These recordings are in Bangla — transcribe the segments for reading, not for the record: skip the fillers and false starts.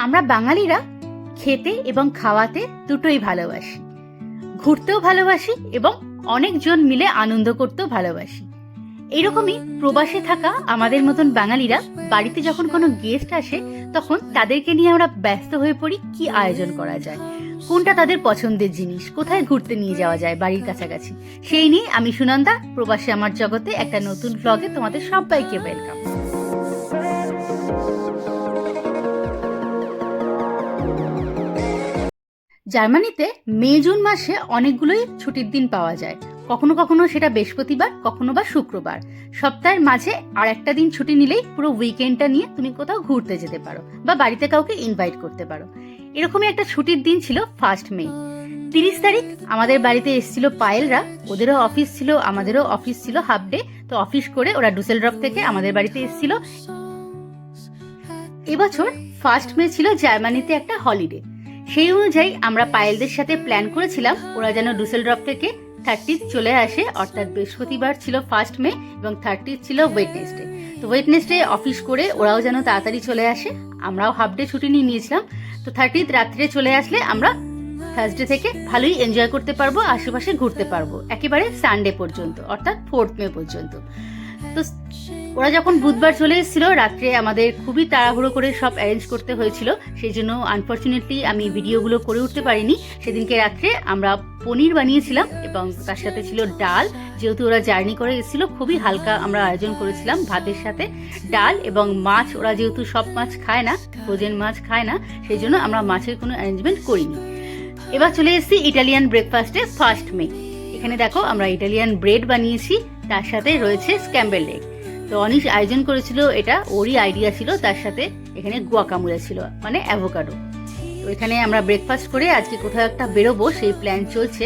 আমরা বাঙালিরা খেতে এবং খাওয়াতে দুটোই ভালোবাসি, ঘুরতেও ভালোবাসি এবং অনেকজন মিলে আনন্দ করতেও ভালোবাসি। এরকমই প্রবাসে থাকা আমাদের মতন বাঙালিরা বাড়িতে যখন কোনো গেস্ট আসে তখন তাদেরকে নিয়ে আমরা ব্যস্ত হয়ে পড়ি কি আয়োজন করা যায়, কোনটা তাদের পছন্দের জিনিস, কোথায় ঘুরতে নিয়ে যাওয়া যায় বাড়ির কাছাকাছি। সেই নিয়ে আমি সুনন্দা প্রবাসে আমার জগতে একটা নতুন ব্লগে তোমাদের সবাইকে ওয়েলকাম। জার্মানিতে মে জুন মাসে অনেকগুলোই ছুটির দিন পাওয়া যায়। কখনো কখনো সেটা বৃহস্পতিবার, কখনো বা শুক্রবার। সপ্তাহের মাঝে আর একটা দিন ছুটি নিলেই পুরো উইকেন্ডটা নিয়ে তুমি কোথাও ঘুরতে যেতে পারো বা বাড়িতে কাউকে ইনভাইট করতে পারো। এরকমই একটা ছুটির দিন ছিল 1 মে। 30 তারিখ আমাদের বাড়িতে এসেছিল পায়েলরা। ওদেরও অফিস ছিল, আমাদেরও অফিস ছিল হাফ ডে। তো অফিস করে ওরা ডুসেলডর্ফ থেকে আমাদের বাড়িতে এসেছিল। এবছর 1 মে ছিল জার্মানিতে একটা হলিডে। সেই অনুযায়ী আমরা পায়েলদের সাথে প্ল্যান করেছিলাম ওরা যেন ডুসেলডর্ফ থেকে 30 চলে আসে, অর্থাৎ বৃহস্পতিবার ছিল 1 মে এবং 30 ছিল ওয়েডনেসডে। তো ওয়েডনেসডে অফিস করে ওরাও যেন তাড়াতাড়ি চলে আসে, আমরাও হাফ ডে ছুটি নিয়ে নিয়েছিলাম। তো 30 রাত্রে চলে আসলে আমরা থার্সডে থেকে ভালোই এনজয় করতে পারবো, আশেপাশে ঘুরতে পারবো একেবারে সানডে পর্যন্ত, অর্থাৎ 4 মে পর্যন্ত। তো ওরা যখন বুধবার চলে এসেছিল রাত্রে আমাদের খুবই তাড়াহুড়ো করে সব অ্যারেঞ্জ করতে হয়েছিল, সেই জন্য আনফর্চুনেটলি আমি ভিডিওগুলো করে উঠতে পারিনি। সেদিনকে রাত্রে আমরা পনির বানিয়েছিলাম এবং তার সাথে ছিল ডাল। যেহেতু ওরা জার্নি করে এসেছিল খুবই হালকা আমরা আয়োজন করেছিলাম, ভাতের সাথে ডাল এবং মাছ। ওরা যেহেতু সব মাছ খায় না, ফ্রোজেন মাছ খায় না, সেই জন্য আমরা মাছের কোনো অ্যারেঞ্জমেন্ট করিনি। এবার চলে এসেছি ইটালিয়ান ব্রেকফাস্টে 1 মে। এখানে দেখো আমরা ইটালিয়ান ব্রেড বানিয়েছি, তার সাথে রয়েছে স্ক্যাম্বেলড এগ। তো অনিশ আয়োজন করেছিল, এটা ওরই আইডিয়া ছিল। তার সাথে এখানে গুয়াকামোলে ছিল, মানে অ্যাভোকাডো। তো এখানে আমরা ব্রেকফাস্ট করে আজকে কোথাও একটা বেরোবো সেই প্ল্যান চলছে।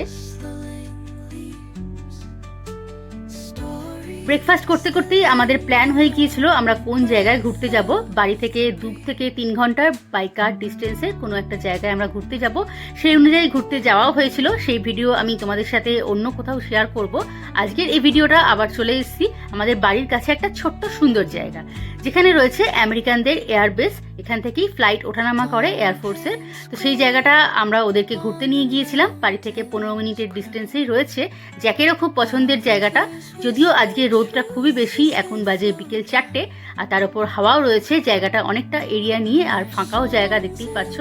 ব্রেকফাস্ট করতে করতেই আমাদের প্ল্যান হয়ে গিয়েছিল আমরা কোন জায়গায় ঘুরতে যাব। বাড়ি থেকে 2 থেকে 3 ঘন্টার বাই কার ডিস্টেন্সে কোনো একটা জায়গায় আমরা ঘুরতে যাব। সেই অনুযায়ী ঘুরতে যাওয়াও হয়েছিল, সেই ভিডিও আমি তোমাদের সাথে অন্য কোথাও শেয়ার করব। আজকের এই ভিডিওটা আবার চলে এসেছি আমাদের বাড়ির কাছে একটা ছোট্ট সুন্দর জায়গা, যেখানে রয়েছে আমেরিকানদের এয়ারবেস। এখান থেকেই ফ্লাইট ওঠানামা করে এয়ারফোর্সের। তো সেই জায়গাটা আমরা ওদেরকে ঘুরতে নিয়ে গিয়েছিলাম, বাড়ি থেকে 15 মিনিটের ডিস্টেন্সেই রয়েছে। জ্যাকেরও খুব পছন্দের জায়গাটা, যদিও আজকে রোদটা খুবই বেশি, এখন বাজে বিকেল 4টে, আর তার উপর হাওয়াও রয়েছে। জায়গাটা অনেকটা এরিয়া নিয়ে আর ফাঁকাও জায়গা, দেখতেই পাচ্ছ।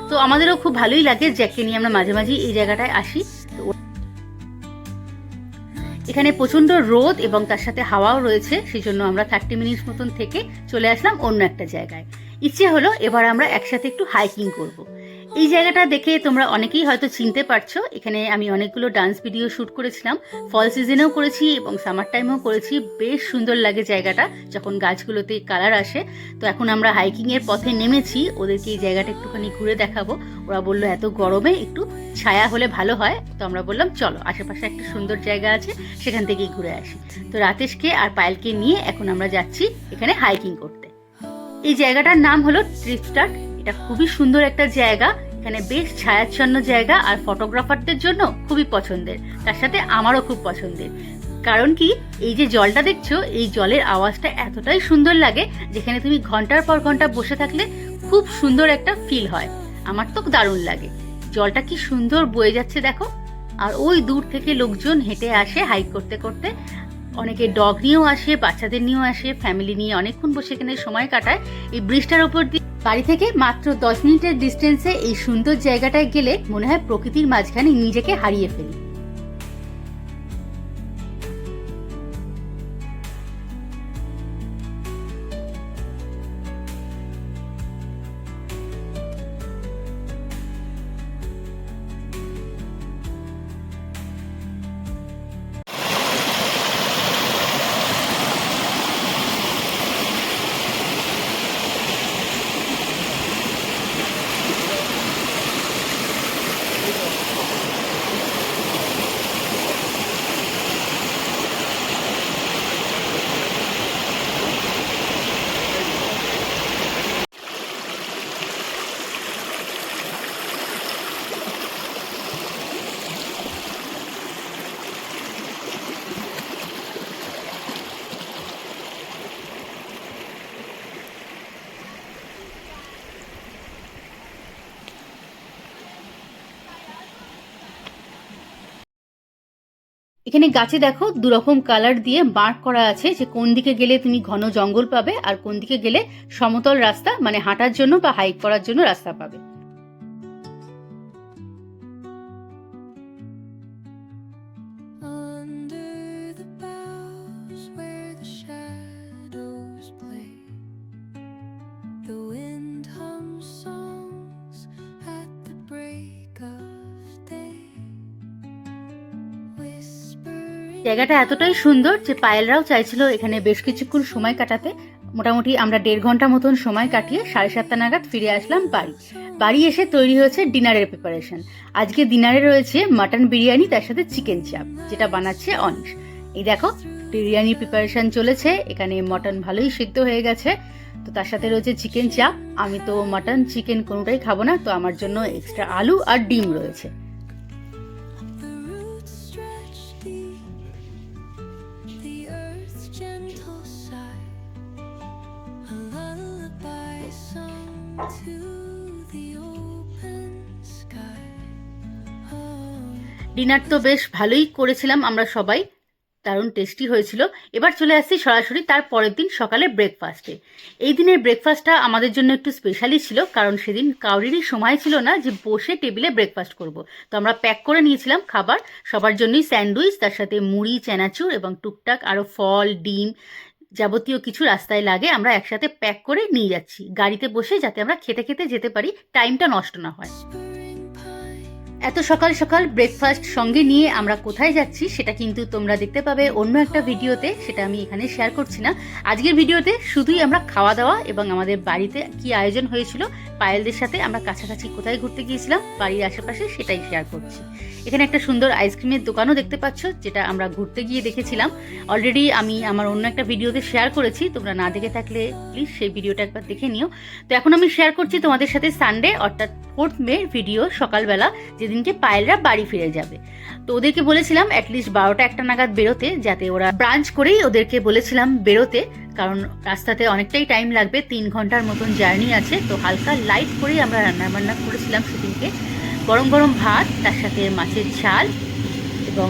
তো আমাদেরও খুব ভালোই লাগে, জ্যাককে নিয়ে আমরা মাঝে মাঝে এই জায়গাটায় আসি। তো এখানে প্রচন্ড রোদ এবং তার সাথে হাওয়াও রয়েছে, সেই জন্য আমরা 30 মিনিট মতন থেকে চলে আসলাম অন্য একটা জায়গায়। ইচ্ছে হলো এবার আমরা একসাথে একটু হাইকিং করব। এই জায়গাটা দেখে তোমরা অনেকেই হয়তো চিনতে পারছো। এখানে আমি অনেকগুলো ডান্স ভিডিও শ্যুট করেছিলাম, ফল সিজনেও করেছি এবং সামার টাইমেও করেছি। বেশ সুন্দর লাগে জায়গাটা যখন গাছগুলোতে কালার আসে। তো এখন আমরা হাইকিং এর পথে নেমেছি, ওদেরকে এই জায়গাটা একটুখানি ঘুরে দেখাবো। ওরা বললো এত গরমে একটু ছায়া হলে ভালো হয়। তো আমরা বললাম চলো, আশেপাশে একটা সুন্দর জায়গা আছে, সেখান থেকেই ঘুরে আসি। তো রাতেশকে আর পায়েলকে নিয়ে এখন আমরা যাচ্ছি এখানে হাইকিং করতে। এই জায়গাটার নাম হলো ট্রিপস্টার্ট। এটা খুবই সুন্দর একটা জায়গা, এখানে বেশ ছায়াচ্ছন্ন জায়গা আর ফটোগ্রাফারদের জন্য খুবই পছন্দের। তার সাথে আমারও খুব পছন্দের, কারণ কি এই যে জলটা দেখছো, এই জলের আওয়াজটা এতটাই সুন্দর লাগে, যেখানে তুমি ঘন্টার পর ঘন্টা বসে থাকলে খুব সুন্দর একটা ফিল হয়। আমার তো দারুণ লাগে। জলটা কি সুন্দর বয়ে যাচ্ছে দেখো, আর ওই দূর থেকে লোকজন হেঁটে আসে হাইক করতে করতে। অনেকে ডগ নিয়েও আসে, বাচ্চাদের নিয়েও আসে, ফ্যামিলি নিয়ে অনেকক্ষণ বসে এখানে সময় কাটায়। এই ব্রিজটার উপর দিয়ে বাড়ি থেকে মাত্র 10 মিনিটের ডিস্টেন্সে এই সুন্দর জায়গাটায় গেলে মনে হয় প্রকৃতির মাঝখানে নিজেকে হারিয়ে ফেলি। এখানে গাছে দেখো দুরকম কালার দিয়ে মার্ক করা আছে যে কোন দিকে গেলে তুমি ঘন জঙ্গল পাবে আর কোন দিকে গেলে সমতল রাস্তা মানে হাঁটার জন্য বা হাইক করার জন্য রাস্তা পাবে। জায়গাটা এতটাই সুন্দর যে পায়েলরাও চাইছিল এখানে বেশ কিছুক্ষণ সময় কাটাতে। মোটামুটি আমরা 1.5 ঘন্টা মতন সময় কাটিয়ে 7:30 নাগাদ ফিরে আসলাম বাড়ি এসে তৈরি হয়েছে ডিনারের প্রিপারেশন। আজকে ডিনারে রয়েছে মাটন বিরিয়ানি, তার সাথে চিকেন চাপ যেটা বানাচ্ছে অনিশ। এই দেখো বিরিয়ানি প্রিপারেশন চলেছে, এখানে মটন ভালোই সিদ্ধ হয়ে গেছে, তো তার সাথে রয়েছে চিকেন চাপ। আমি তো মাটন চিকেন কোনোটাই খাবো না, তো আমার জন্য এক্সট্রা আলু আর ডিম রয়েছে। ডিনার তো বেশ ভালোই করেছিলাম আমরা সবাই, দারুণ টেস্টি হয়েছিল। এবার চলে আসছি সরাসরি তার পরের দিন সকালে ব্রেকফাস্টে। এই দিনের ব্রেকফাস্টটা আমাদের জন্য একটু স্পেশালি ছিল, কারণ সেদিন কাউরিরই সময় ছিল না যে বসে টেবিলে ব্রেকফাস্ট করব। তো আমরা প্যাক করে নিয়েছিলাম খাবার, সবার জন্যই স্যান্ডউইচ, তার সাথে মুড়ি, চানাচুর এবং টুকটাক আরও ফল, ডিম, যাবতীয় কিছু রাস্তায় লাগে আমরা একসাথে প্যাক করে নিয়ে যাচ্ছি গাড়িতে বসে, যাতে আমরা খেতে খেতে যেতে পারি, টাইমটা নষ্ট না হয়। এত সকাল সকাল ব্রেকফাস্ট সঙ্গে নিয়ে আমরা কোথায় যাচ্ছি সেটা কিন্তু তোমরা দেখতে পাবে অন্য একটা ভিডিওতে, সেটা আমি এখানে শেয়ার করছি না। আজকের ভিডিওতে শুধুই আমরা খাওয়া দাওয়া এবং আমাদের বাড়িতে কি আয়োজন হয়েছিল, পায়েলদের সাথে আমরা কাছাকাছি কোথায় ঘুরতে গিয়েছিলাম বাড়ির আশেপাশে, সেটাই শেয়ার করছি। এখানে একটা সুন্দর আইসক্রিমের দোকানও দেখতে পাচ্ছ, যেটা আমরা ঘুরতে গিয়ে দেখেছিলাম। অলরেডি আমি আমার অন্য একটা ভিডিওতে শেয়ার করেছি, তোমরা না দেখে থাকলে প্লিজ সেই ভিডিওটা একবার দেখে নিও। তো এখন আমি শেয়ার করছি তোমাদের সাথে সানডে অর্থাৎ 4th মে ভিডিও, সকালবেলা যেদিনকে পায়েলরা বাড়ি ফিরে যাবে। তো ওদেরকে বলেছিলাম অ্যাটলিস্ট 12টা-1টা নাগাদ বেরোতে, যাতে ওরা ব্রাঞ্চ করেই ওদেরকে বলেছিলাম বেরোতে, কারণ রাস্তাতে অনেকটাই টাইম লাগবে, 3 ঘন্টার মতন জার্নি আছে। তো হালকা লাইট করেই আমরা রান্নাবান্না করেছিলাম সেদিনকে। গরম গরম ভাত, তার সাথে মাছের ঝাল এবং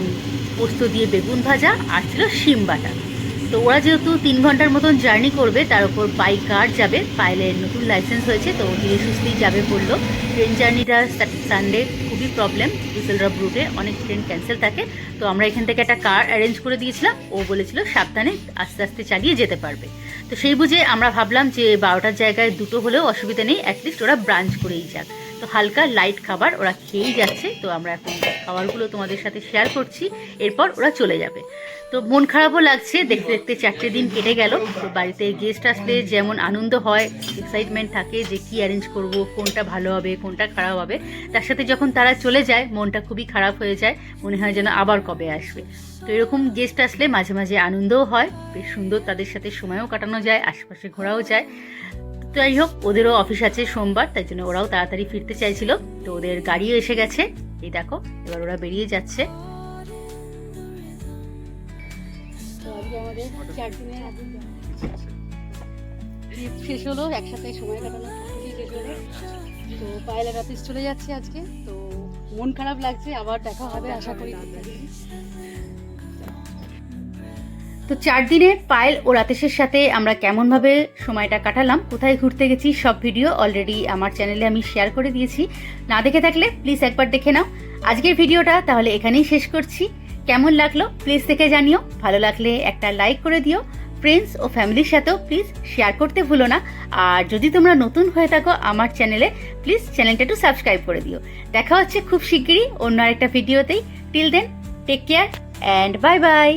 পোস্ত দিয়ে বেগুন ভাজা, আর ছিল শিম বাটা। তো ওরা যেহেতু 3 ঘন্টার মতন জার্নি করবে, তার উপর বাই কার যাবে, পায়েলের নতুন লাইসেন্স হয়েছে, তো ধীরে সুস্থেই যাবে বললো। ট্রেন জার্নিটা সানডে খুবই প্রবলেম, ডিসেলড্রপ রুটে অনেক ট্রেন ক্যান্সেল থাকে। তো আমরা এখান থেকে একটা কার অ্যারেঞ্জ করে দিয়েছিলাম, ও বলেছিল সাবধানে আস্তে আস্তে চালিয়ে যেতে পারবে। তো সেই বুঝে আমরা ভাবলাম যে 12টার জায়গায় 2টো হলেও অসুবিধা নেই, অ্যাটলিস্ট ওরা ব্রাঞ্চ করেই যাক। তো হালকা লাইট খাবার ওরা খেয়েই যাচ্ছে। তো আমরা এখন খাবারগুলো তোমাদের সাথে শেয়ার করছি, এরপর ওরা চলে যাবে। তো মন খারাপও লাগছে, দেখতে দেখতে 4টে দিন কেটে গেল। তো বাড়িতে গেস্ট আসলে যেমন আনন্দ হয়, এক্সাইটমেন্ট থাকে যে কি অ্যারেঞ্জ করব, কোনটা ভালো হবে কোনটা খারাপ হবে, তার সাথে যখন তারা চলে যায় মনটা খুবই খারাপ হয়ে যায়, মনে হয় যেন আবার কবে আসবে। তো এরকম গেস্ট আসলে মাঝে মাঝে আনন্দও হয়, বেশ সুন্দর তাদের সাথে সময়ও কাটানো যায়, আশেপাশে ঘোরাও যায়। তো যাই হোক, ওদেরও অফিস আছে সোমবার, তাই জন্য ওরাও তাড়াতাড়ি ফিরতে চাইছিল। তো ওদের গাড়িও এসে গেছে, এই দেখো এবার ওরা বেরিয়ে যাচ্ছে। আমাদের 4 দিনের ট্রিপ শেষ হলো, একসাথে সময় কাটানো শেষ হলো। তো পায়েলের অফিস চলে যাচ্ছে আজকে, তো মন খারাপ লাগছে, আবার দেখা হবে আশা করি। তো 4 দিনে পায়েল ও রাতেশের সাথে আমরা কেমনভাবে সময়টা কাটালাম, কোথায় ঘুরতে গেছি, সব ভিডিও অলরেডি আমার চ্যানেলে আমি শেয়ার করে দিয়েছি। না দেখে থাকলে প্লিজ একবার দেখে নাও। আজকের ভিডিওটা তাহলে এখানেই শেষ করছি। কেমন লাগলো প্লিজ দেখে জানিও, ভালো লাগলে একটা লাইক করে দিও, ফ্রেন্ডস ও ফ্যামিলির সাথেও প্লিজ শেয়ার করতে ভুলো না। আর যদি তোমরা নতুন হয়ে থাকো আমার চ্যানেলে, প্লিজ চ্যানেলটা একটু সাবস্ক্রাইব করে দিও। দেখা হচ্ছে খুব শিগগিরই অন্য আরেকটা ভিডিওতেই। Till then take care and bye by.